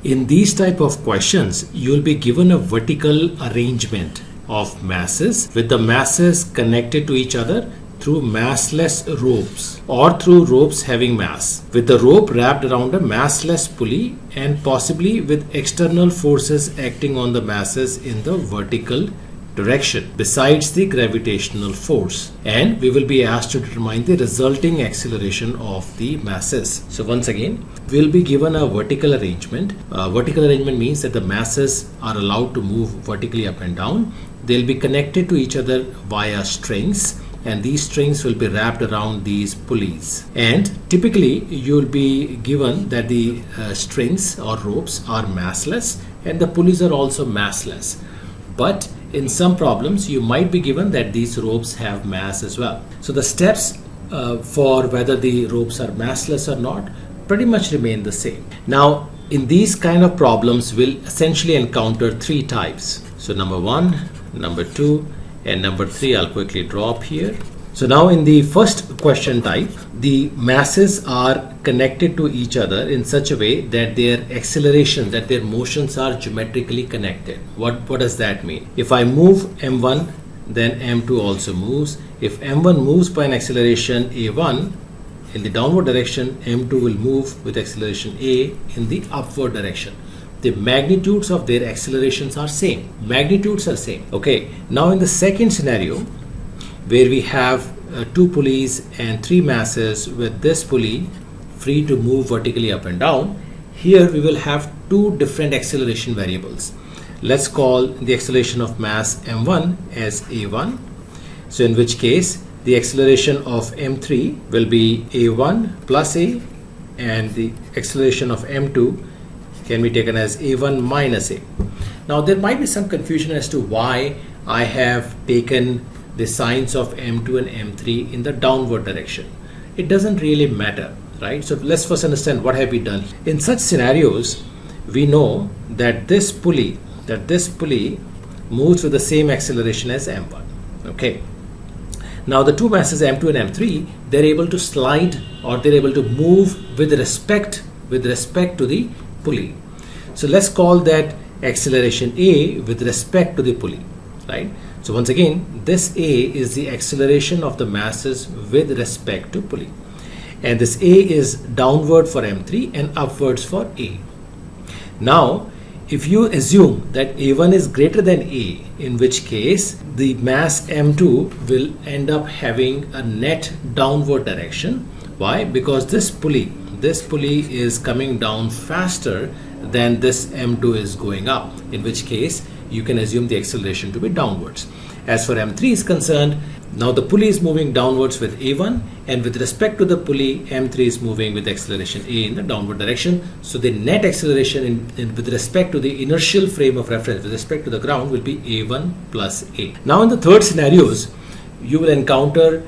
In these type of questions, you will be given a vertical arrangement of masses with the masses connected to each other through massless ropes or through ropes having mass, with the rope wrapped around a massless pulley and possibly with external forces acting on the masses in the vertical direction besides the gravitational force, and we will be asked to determine the resulting acceleration of the masses. So once again, we'll be given a vertical arrangement. Vertical arrangement means that the masses are allowed to move vertically up and down. They'll be connected to each other via strings, and these strings will be wrapped around these pulleys. And typically you'll be given that the strings or ropes are massless and the pulleys are also massless. But in some problems you might be given that these ropes have mass as well. So the steps for whether the ropes are massless or not pretty much remain the same. Now in these kind of problems we'll essentially encounter three types. So number 1, number 2 and number 3 I'll quickly draw up here. So now in the first question type, the masses are connected to each other in such a way that their acceleration, that their motions are geometrically connected. What does that mean? If I move m1, then m2 also moves. If m1 moves by an acceleration a1 in the downward direction, m2 will move with acceleration a in the upward direction. The magnitudes of their accelerations are same. Magnitudes are same. Okay. Now in the second scenario, where we have 2 pulleys and 3 masses with this pulley free to move vertically up and down, here we will have 2 different acceleration variables. Let's call the acceleration of mass m1 as a1. So in which case the acceleration of m3 will be a1 plus a, and the acceleration of m2 can be taken as a1 minus a. Now there might be some confusion as to why I have taken the signs of m2 and m3 in the downward direction. It doesn't really matter, right? So let's first understand what have we done. In such scenarios, we know that this pulley moves with the same acceleration as m1. Okay. Now the 2 masses m2 and m3, they're able to slide, or they're able to move with respect to the pulley. So let's call that acceleration a with respect to the pulley, right? So once again, this a is the acceleration of the masses with respect to pulley, and this a is downward for m3 and upwards for a. Now if you assume that a1 is greater than a, in which case the mass m2 will end up having a net downward direction. Why? Because this pulley is coming down faster than this m2 is going up, in which case you can assume the acceleration to be downwards. As for m3 is concerned, now the pulley is moving downwards with a1, and with respect to the pulley, m3 is moving with acceleration a in the downward direction. So the net acceleration with respect to the inertial frame of reference, with respect to the ground, will be a1 plus a. Now in the third scenarios, you will encounter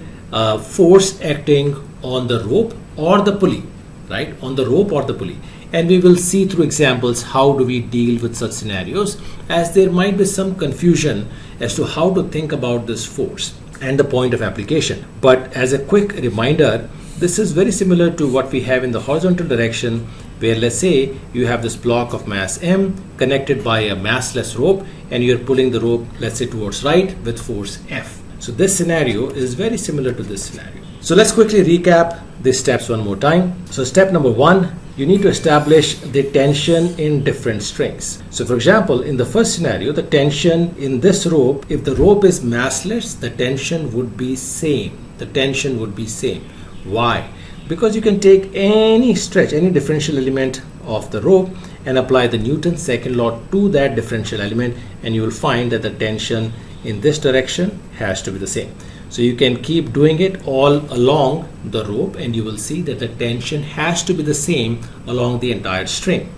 force acting on the rope or the pulley, right? On the rope or the pulley. And we will see through examples how do we deal with such scenarios, as there might be some confusion as to how to think about this force and the point of application. But as a quick reminder, this is very similar to what we have in the horizontal direction, where let's say you have this block of mass m connected by a massless rope, and you're pulling the rope, let's say, towards right with force F. So this scenario is very similar to this scenario. So let's quickly recap these steps one more time. So step number 1, you need to establish the tension in different strings. So for example, in the first scenario, the tension in this rope, if the rope is massless, the tension would be same. The tension would be same. Why? Because you can take any stretch, any differential element of the rope and apply the Newton's second law to that differential element, and you will find that the tension in this direction has to be the same. So you can keep doing it all along the rope, and you will see that the tension has to be the same along the entire string.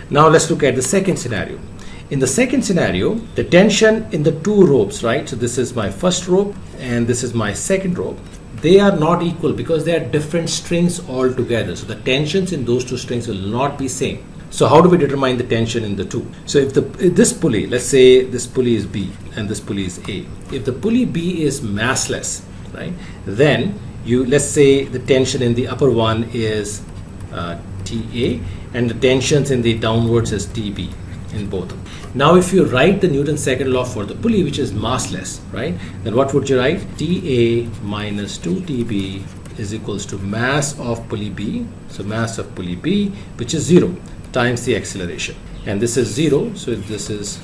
Now let's look at the second scenario. In the second scenario, the tension in the 2 ropes, right? So this is my first rope and this is my second rope. They are not equal because they are different strings altogether. So the tensions in those 2 strings will not be same. So how do we determine the tension in the 2? So if this pulley, let's say this pulley is B and this pulley is A. If the pulley B is massless, right, then let's say the tension in the upper one is TA, and the tensions in the downwards is TB in both. Now if you write the Newton's second law for the pulley, which is massless, right, then what would you write? TA minus 2TB is equals to mass of pulley B, so mass of pulley B, which is 0, times the acceleration, and this is 0, so this is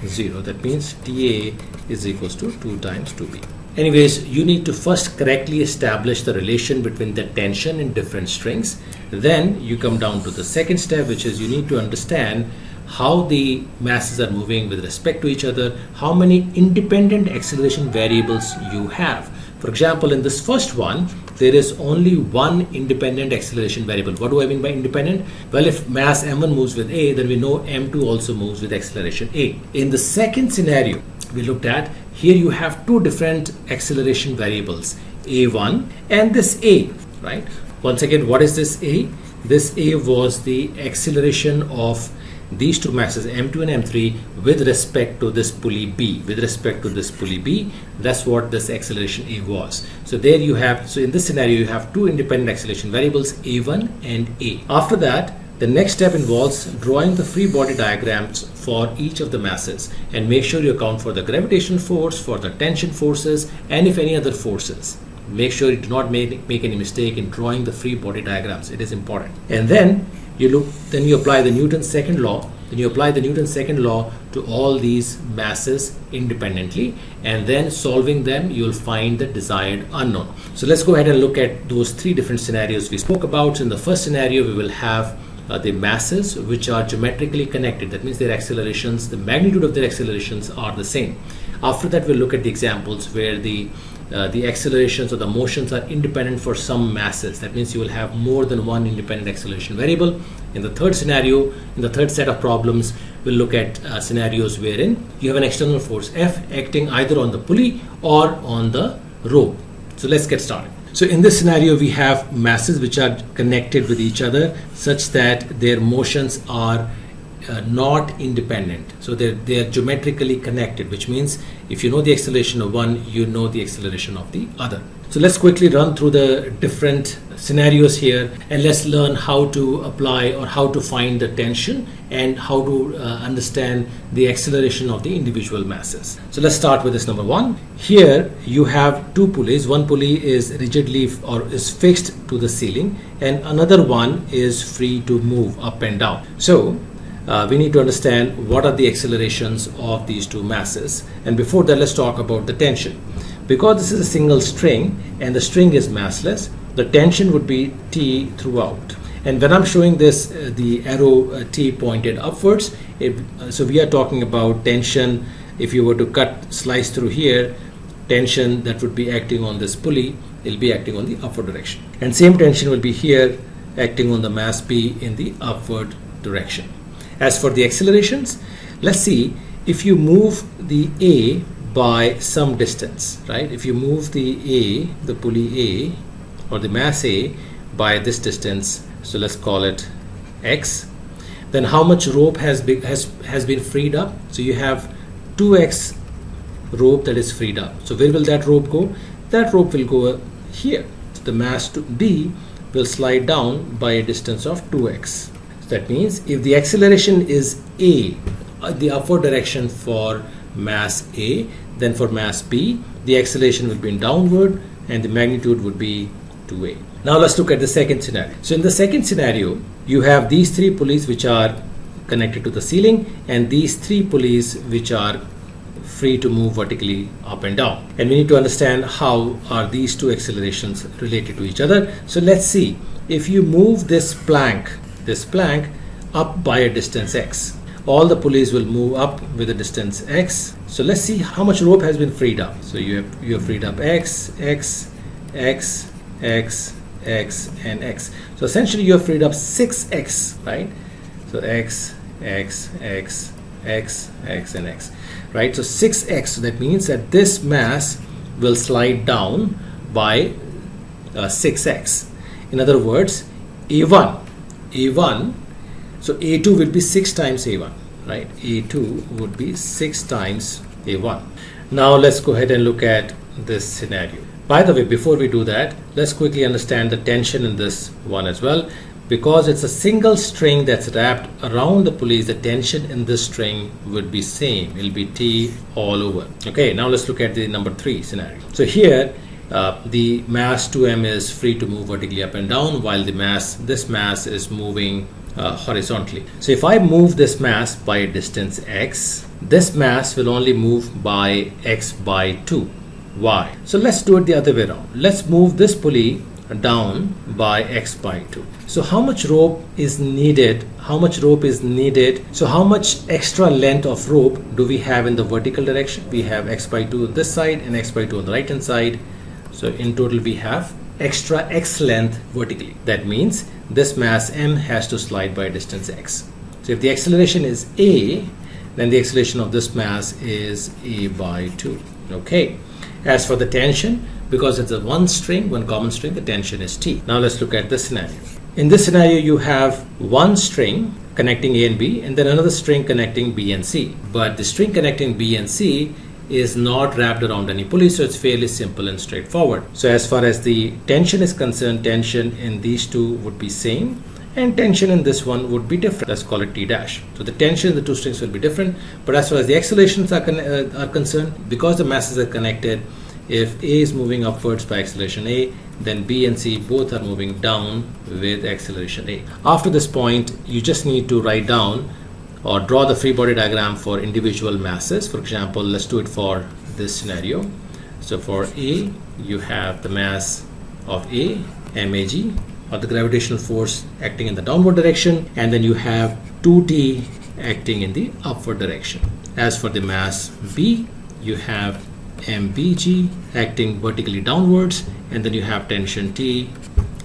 0. That means TA is equals to 2 times 2B. Anyways, you need to first correctly establish the relation between the tension in different strings. Then you come down to the second step, which is you need to understand how the masses are moving with respect to each other, how many independent acceleration variables you have. For example, in this first one, there is only one independent acceleration variable. What do I mean by independent? Well, if mass m1 moves with a, then we know m2 also moves with acceleration a. In the second scenario we looked at, here you have two different acceleration variables, a1 and this a, right? Once again, what is this a? This a was the acceleration of these two masses m2 and m3 with respect to this pulley B. With respect to this pulley B, that's what this acceleration a was. So there you have, so in this scenario you have two independent acceleration variables, a1 and a. After that, the next step involves drawing the free body diagrams for each of the masses, and make sure you account for the gravitational force, for the tension forces, and if any other forces. Make sure you do not make any mistake in drawing the free body diagrams. It is important. And then you apply the Newton's second law. Then you apply the Newton's second law to all these masses independently, and then solving them, you will find the desired unknown. So let's go ahead and look at those three different scenarios we spoke about. So in the first scenario, we will have the masses which are geometrically connected. That means their accelerations, the magnitude of their accelerations are the same. After that, we'll look at the examples where the accelerations or the motions are independent for some masses. That means you will have more than one independent acceleration variable. In the third scenario, in the third set of problems, we'll look at scenarios wherein you have an external force F acting either on the pulley or on the rope. So let's get started. So in this scenario, we have masses which are connected with each other such that their motions are not independent. So they are geometrically connected, which means if you know the acceleration of one, you know the acceleration of the other. So let's quickly run through the different scenarios here, and let's learn how to apply or how to find the tension and how to understand the acceleration of the individual masses. So let's start with this number one. Here you have two pulleys. One pulley is rigidly or is fixed to the ceiling, and another one is free to move up and down. So we need to understand what are the accelerations of these two masses, and before that, let's talk about the tension. Because this is a single string and the string is massless, the tension would be T throughout. And when I'm showing this, the arrow T pointed upwards, so we are talking about tension. If you were to slice through here, tension that would be acting on this pulley, it will be acting on the upward direction. And same tension will be here acting on the mass B in the upward direction. As for the accelerations, let's see, if you move the A by some distance, right? If you move the pulley A or the mass A by this distance, so let's call it X, then how much rope has been freed up? So you have 2x rope that is freed up. So where will that rope go? That rope will go here. So the mass B will slide down by a distance of 2x. So that means if the acceleration is A, the upward direction for mass A, then for mass B, the acceleration will be in downward and the magnitude would be 2A. Now let's look at the second scenario. So in the second scenario, you have these three pulleys which are connected to the ceiling and these three pulleys which are free to move vertically up and down. And we need to understand how are these two accelerations related to each other. So let's see, if you move this plank up by a distance x, all the pulleys will move up with a distance x. So let's see how much rope has been freed up. So you have freed up x, x, x, x, x, and x. So essentially you have freed up 6x, right? So x, x, x, x, x, and x, right? So 6x, so that means that this mass will slide down by 6x. In other words, A1, so A2 will be 6 times A1, right? A2 would be 6 times A1. Now let's go ahead and look at this scenario. By the way, before we do that, let's quickly understand the tension in this one as well. because it's a single string that's wrapped around the pulley, the tension in this string would be same. It'll be T all over. Okay, now let's look at the number 3 scenario. So here the mass 2m is free to move vertically up and down, while this mass is moving horizontally. So if I move this mass by a distance x, this mass will only move by x by 2. Why? So let's do it the other way around. Let's move this pulley down by x by 2. So how much rope is needed? So how much extra length of rope do we have in the vertical direction? We have x by 2 on this side and x by 2 on the right hand side. So in total we have extra x length vertically. That means this mass m has to slide by distance x. So if the acceleration is a, then the acceleration of this mass is a by 2. Okay. As for the tension, because it's a one common string, the tension is T. Now let's look at this scenario. In this scenario, you have one string connecting A and B, and then another string connecting B and C. But the string connecting B and C is not wrapped around any pulley, so it's fairly simple and straightforward. So as far as the tension is concerned, tension in these two would be same, and tension in this one would be different. Let's call it T dash. So the tension in the two strings will be different, but as far as the accelerations are concerned, because the masses are connected, if A is moving upwards by acceleration A, then B and C both are moving down with acceleration A. After this point, you just need to write down or draw the free body diagram for individual masses. For example, let's do it for this scenario. So for A, you have the mass of A, mag, or the gravitational force acting in the downward direction, and then you have 2T acting in the upward direction. As for the mass B, you have mbg acting vertically downwards, and then you have tension T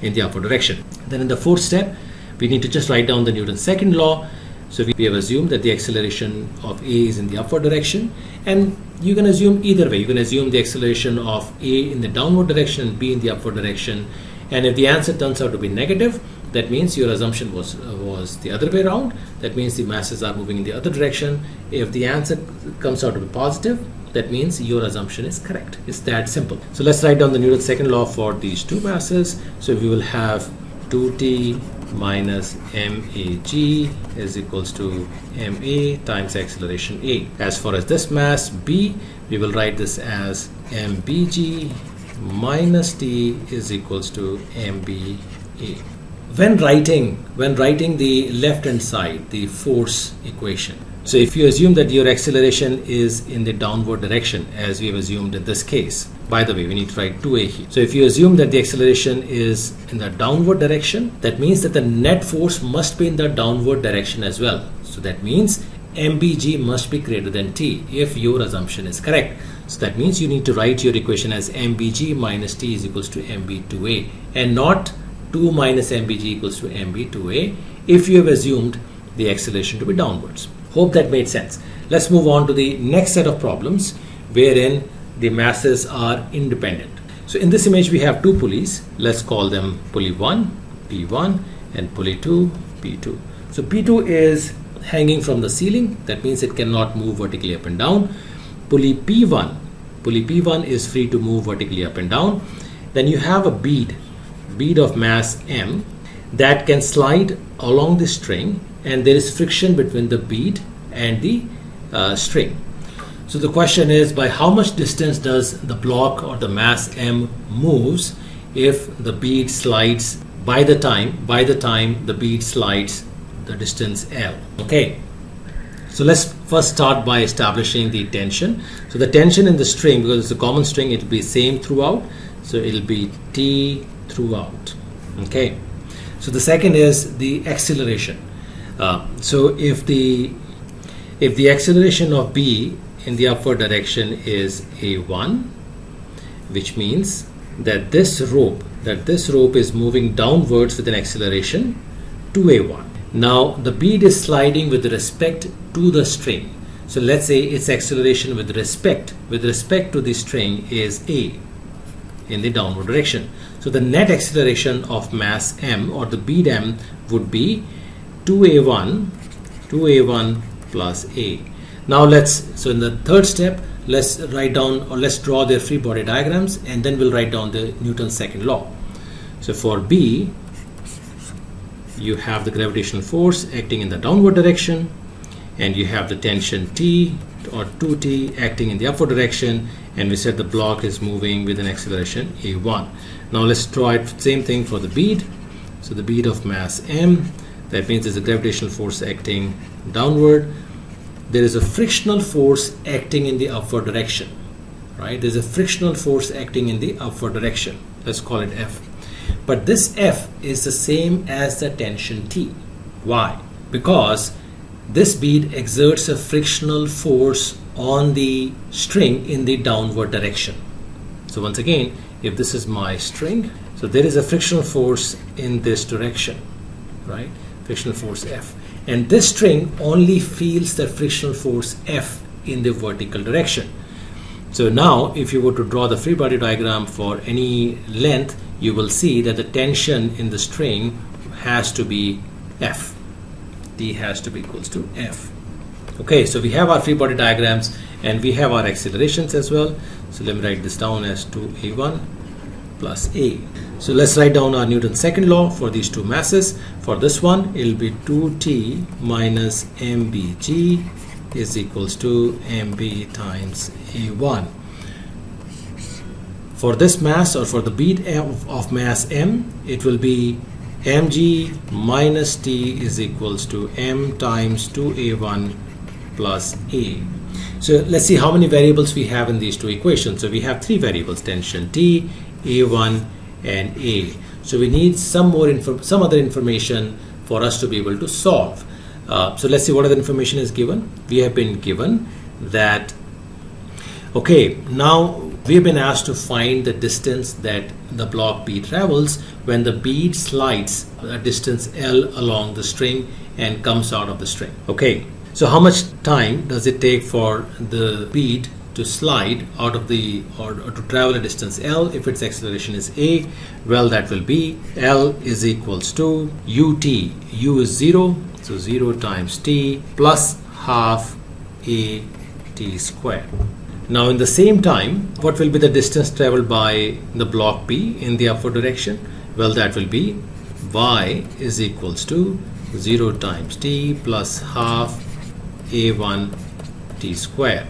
in the upward direction. Then in the fourth step, we need to just write down the Newton's second law. So we have assumed that the acceleration of A is in the upward direction, and you can assume either way. You can assume the acceleration of A in the downward direction and B in the upward direction, and if the answer turns out to be negative, that means your assumption was the other way around. That means the masses are moving in the other direction. If the answer comes out to be positive, that means your assumption is correct. It's that simple. So let's write down the Newton's second law for these two masses. So we will have 2T minus mag is equals to ma times acceleration A. As far as this mass B, we will write this as mbg minus T is equals to mba. When writing the left hand side, the force equation, so if you assume that your acceleration is in the downward direction, as we have assumed in this case, by the way, we need to write 2a here. So if you assume that the acceleration is in the downward direction, that means that the net force must be in the downward direction as well. So that means mbg must be greater than T if your assumption is correct. So that means you need to write your equation as mbg minus T is equals to mb2a, and not 2 minus mbg equals to mb2a if you have assumed the acceleration to be downwards. Hope that made sense. Let's move on to the next set of problems wherein the masses are independent. So in this image we have two pulleys. Let's call them pulley 1, P1, and pulley 2, P2. So P2 is hanging from the ceiling. That means it cannot move vertically up and down. Pulley P1 is free to move vertically up and down. Then you have a bead of mass M that can slide along the string, and there is friction between the bead and the string. So the question is, by how much distance does the block or the mass M moves if the bead slides by the time the bead slides the distance L? Okay. So let's first start by establishing the tension. So the tension in the string, because it's a common string, it will be same throughout. So it will be T throughout. Okay. So the second is the acceleration. So if the acceleration of B in the upward direction is a1, which means that this rope is moving downwards with an acceleration 2a1. Now the bead is sliding with respect to the string. So let's say its acceleration with respect to the string is a in the downward direction. So the net acceleration of mass M or the bead M would be 2a1 plus a. Now so in the third step, let's write down, or let's draw their free body diagrams, and then we'll write down the Newton's second law. So for B, you have the gravitational force acting in the downward direction, and you have the tension T or 2T acting in the upward direction, and we said the block is moving with an acceleration a1. Now let's draw it same thing for the bead. So the bead of mass m, that means there's a gravitational force acting downward. There is a frictional force acting in the upward direction, right? There's a frictional force acting in the upward direction. Let's call it F. But this F is the same as the tension T. Why? Because this bead exerts a frictional force on the string in the downward direction. So once again, if this is my string, so there is a frictional force in this direction, right? Frictional force F. And this string only feels the frictional force F in the vertical direction. So now if you were to draw the free body diagram for any length, you will see that the tension in the string has to be F. T has to be equals to F. Okay, so we have our free body diagrams and we have our accelerations as well. So let me write this down as 2a1 plus a. So let's write down our Newton's second law for these two masses. For this one, it will be 2t minus mbg is equals to mb times a1. For this mass, or for the bead of mass m, it will be mg minus t is equals to m times 2a1 plus a. So let's see how many variables we have in these two equations. So we have three variables: tension T, a1 and a. So we need some other information for us to be able to solve. So let's see what other information is given. We have been given that, okay, now we have been asked to find the distance that the block B travels when the bead slides a distance L along the string and comes out of the string. Okay, so how much time does it take for the bead to slide out of the, or to travel a distance L if its acceleration is a? Well, that will be L is equals to ut. U is 0, so 0 times t plus half a t squared. Now in the same time, what will be the distance traveled by the block B in the upward direction? Well, that will be y is equals to 0 times t plus half a1 t square.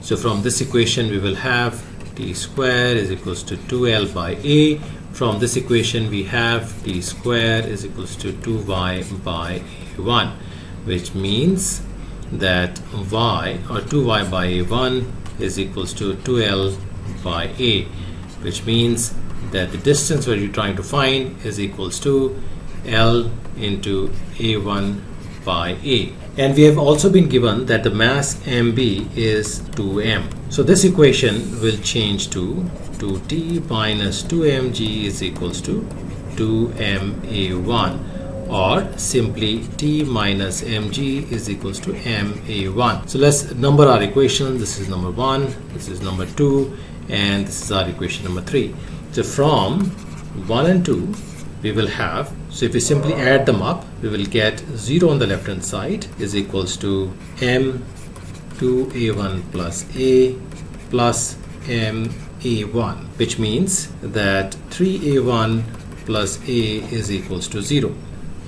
So from this equation we will have t square is equals to 2l by a. From this equation we have t square is equals to 2y by a1, which means that y, or 2y by a1, is equals to 2l by a, which means that the distance that you're trying to find is equals to L into a1 by a. And we have also been given that the mass mb is 2m. So this equation will change to 2t minus 2mg is equals to 2ma1, or simply t minus mg is equals to ma1. So let's number our equations. This is number 1, this is number 2, and this is our equation number 3. So from 1 and 2 we will have, so if we simply add them up, we will get 0 on the left hand side is equals to m 2a1 plus a plus ma1, which means that 3a1 plus a is equals to 0,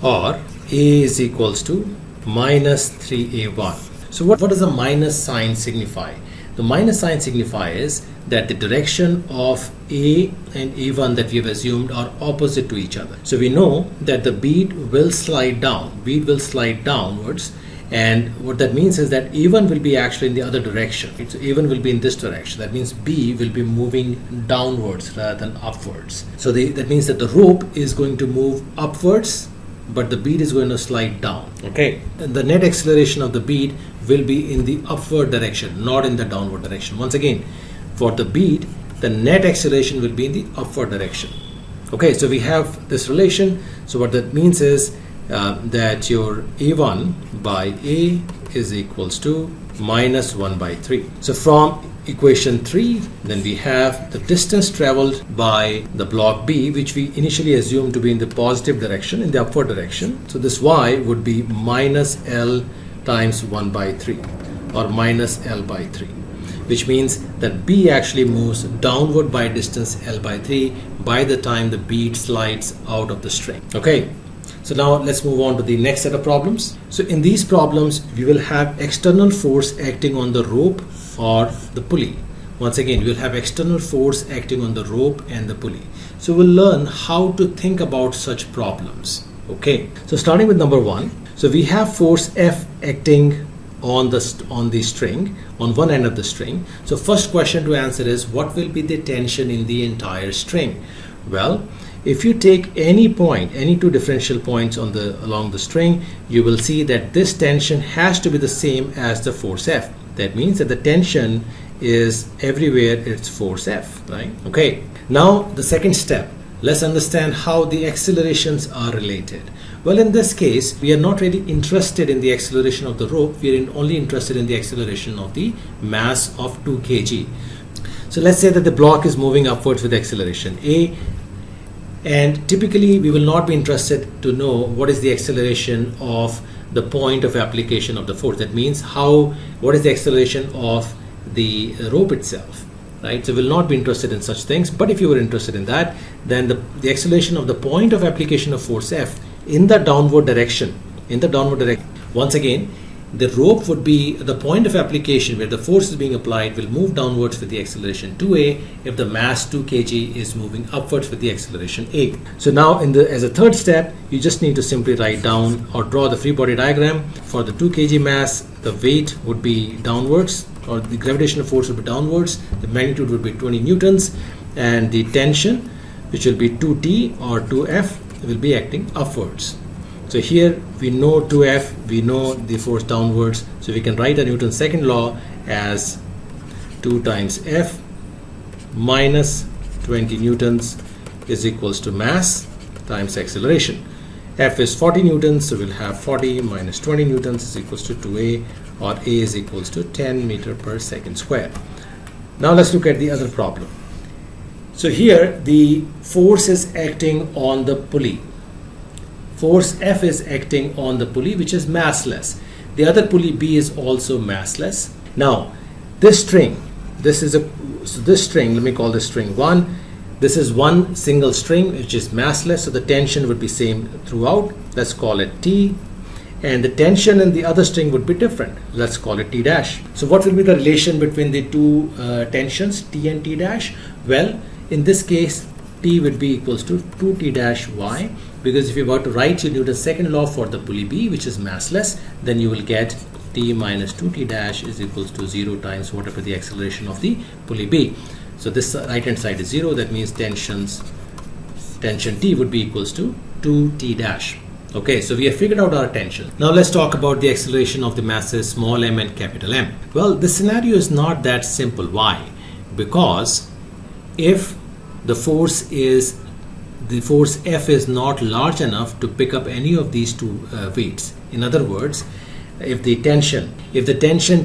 or a is equals to minus 3a1. So what does the minus sign signify? The minus sign signifies that the direction of a and a1 that we have assumed are opposite to each other. So we know that the bead will slide down, bead will slide downwards, and what that means is that a1 will be actually in the other direction. So a1 will be in this direction. That means b will be moving downwards rather than upwards. So that means that the rope is going to move upwards, but the bead is going to slide down. Okay, and the net acceleration of the bead will be in the upward direction, not in the downward direction. Once again, for the bead, the net acceleration will be in the upward direction. Okay, so we have this relation. So what that means is that your a1 by a is equals to minus 1 by 3. So from equation 3, then we have the distance traveled by the block B, which we initially assumed to be in the positive direction, in the upward direction. So this y would be minus L times 1 by 3, or minus L by 3, which means that B actually moves downward by distance L by 3 by the time the bead slides out of the string. Okay, So now let's move on to the next set of problems. So in these problems, we will have external force acting on the rope or the pulley. Once again, we will have external force acting on the rope and the pulley. So we'll learn how to think about such problems. Okay, so starting with number 1. So we have force F acting on the string, on one end of the string. So first question to answer is, what will be the tension in the entire string? Well, if you take any point, any two differential points along the string, you will see that this tension has to be the same as the force F. That means that the tension is everywhere it's force F, right? Okay, now the second step, let's understand how the accelerations are related. Well, in this case, we are not really interested in the acceleration of the rope. We are only interested in the acceleration of the mass of 2 kg. So let's say that the block is moving upwards with acceleration A, and typically we will not be interested to know what is the acceleration of the point of application of the force. That means what is the acceleration of the rope itself, right? So we'll not be interested in such things. But if you were interested in that, then the acceleration of the point of application of force F in the downward direction, once again, the rope would be the point of application where the force is being applied, will move downwards with the acceleration 2a if the mass 2 kg is moving upwards with the acceleration a. So now as a third step, you just need to simply write down or draw the free body diagram. For the 2 kg mass, the weight would be downwards, or the gravitational force would be downwards, the magnitude would be 20 newtons, and the tension, which will be 2t or 2f, will be acting upwards. So here we know 2f, we know the force downwards, so we can write a Newton's second law as 2 times F minus 20 newtons is equals to mass times acceleration. F is 40 newtons, so we'll have 40 minus 20 newtons is equals to 2a, or a is equals to 10 meter per second square. Now let's look at the other problem. So here the force is acting on the pulley. Force F is acting on the pulley, which is massless. The other pulley B is also massless. Now this string, this string, let me call this string 1. This is one single string which is massless, so the tension would be same throughout. Let's call it T. And the tension in the other string would be different. Let's call it T dash. So what will be the relation between the two tensions, T and T dash? Well, in this case, T would be equals to 2T dash Y, because if you were to write your Newton's second law for the pulley B, which is massless, then you will get T minus 2T dash is equals to 0 times whatever the acceleration of the pulley B. So this right hand side is 0, that means tension T would be equals to 2T dash. Okay, so we have figured out our tension. Now let's talk about the acceleration of the masses small m and capital M. Well, the scenario is not that simple. Why? Because if the force F is not large enough to pick up any of these two weights. In other words, if the tension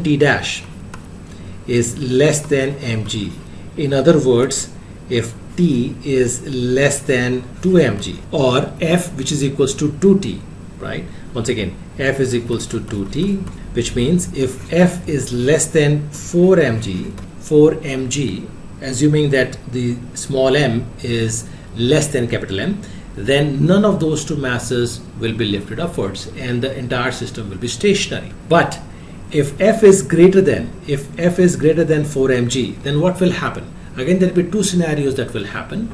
T dash is less than mg, in other words, if T is less than 2 mg, or F, which is equals to 2T, right? Once again, F is equals to 2T, which means if F is less than 4 mg, assuming that the small m is less than capital M, then none of those two masses will be lifted upwards and the entire system will be stationary. But if F is greater than 4 mg, then what will happen? Again, there will be two scenarios that will happen.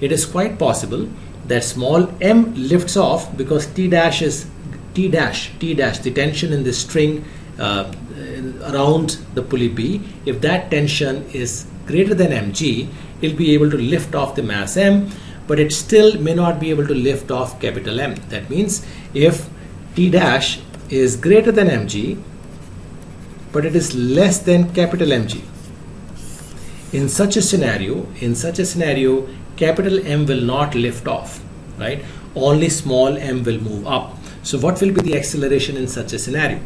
It is quite possible that small m lifts off because T dash, the tension in the string around the pulley B, if that tension is greater than mg, it will be able to lift off the mass m, but it still may not be able to lift off capital M. That means if T dash is greater than mg, but it is less than capital Mg, in such a scenario, capital M will not lift off, right? Only small m will move up. So what will be the acceleration in such a scenario?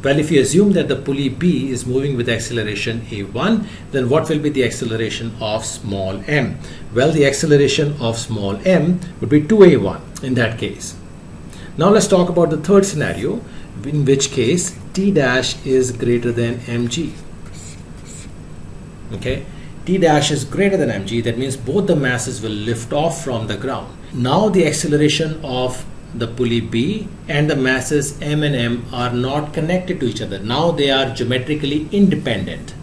Well, if you assume that the pulley B is moving with acceleration a1, then what will be the acceleration of small m? Well, the acceleration of small m would be 2a1 in that case. Now let's talk about the third scenario, in which case T dash is greater than mg. Okay, T dash is greater than mg, that means both the masses will lift off from the ground. Now the acceleration of the pulley B and the masses m and m are not connected to each other. Now they are geometrically independent.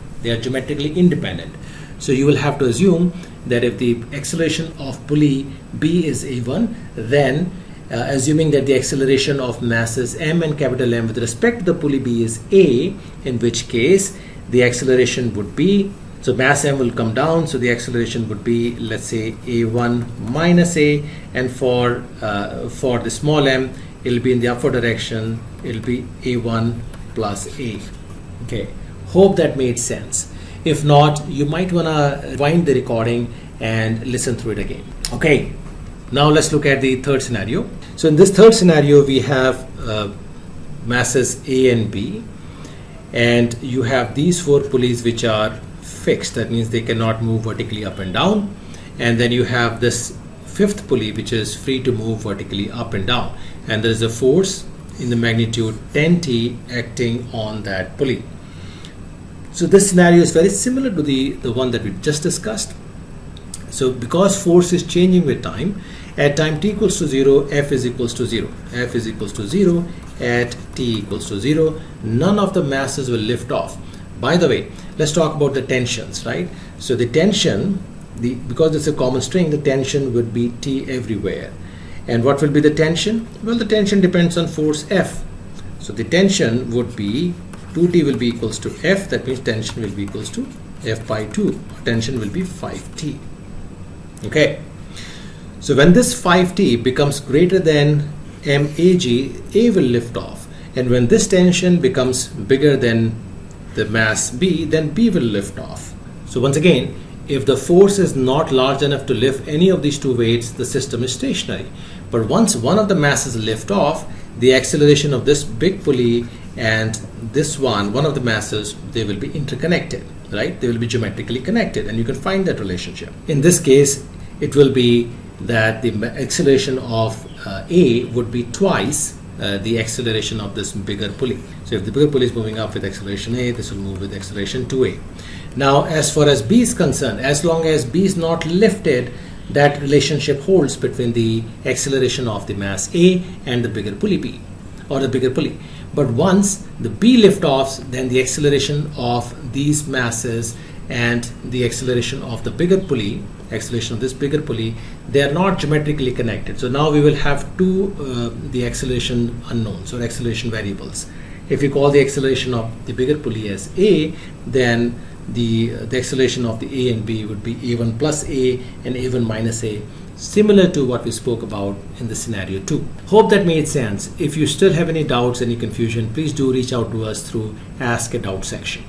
So you will have to assume that if the acceleration of pulley B is a1, then assuming that the acceleration of masses m and capital M with respect to the pulley B is a, in which case the acceleration would be, so mass m will come down, so the acceleration would be, let's say, a1 minus a, and for the small m, it will be in the upward direction, it will be a1 plus a. Okay, hope that made sense. If not, you might want to rewind the recording and listen through it again. Okay, now let's look at the third scenario. So in this third scenario, we have masses A and B, and you have these four pulleys which are fixed. That means they cannot move vertically up and down. And then you have this fifth pulley which is free to move vertically up and down. And there is a force in the magnitude 10T acting on that pulley. So this scenario is very similar to the one that we just discussed. So because force is changing with time, at time t equals to 0, F is equals to 0. F is equals to 0 at t equals to 0. None of the masses will lift off. By the way, let's talk about the tensions, right? So the tension, because it's a common string, the tension would be T everywhere. And what will be the tension? Well, the tension depends on force F. So the tension would be 2T will be equals to F. That means tension will be equals to F by 2. Tension will be 5T. Okay. So when this 5T becomes greater than MAG, A will lift off. And when this tension becomes bigger than the mass B, then B will lift off. So once again, if the force is not large enough to lift any of these two weights, the system is stationary. But once one of the masses lift off, the acceleration of this big pulley and this one of the masses, they will be interconnected, right? They will be geometrically connected, and you can find that relationship. In this case, it will be that the acceleration of A would be twice the acceleration of this bigger pulley. So if the bigger pulley is moving up with acceleration A, this will move with acceleration 2A. Now, as far as B is concerned, as long as B is not lifted, that relationship holds between the acceleration of the mass A and the bigger pulley B, or the bigger pulley. But once the B lift offs, then the acceleration of these masses and the acceleration of the bigger pulley, acceleration of this bigger pulley, they are not geometrically connected. So now we will have the acceleration unknowns or acceleration variables. If you call the acceleration of the bigger pulley as A, then the acceleration of the A and B would be A1 plus A and A1 minus A, similar to what we spoke about in the scenario 2. Hope that made sense. If you still have any doubts, any confusion, please do reach out to us through Ask a Doubt section.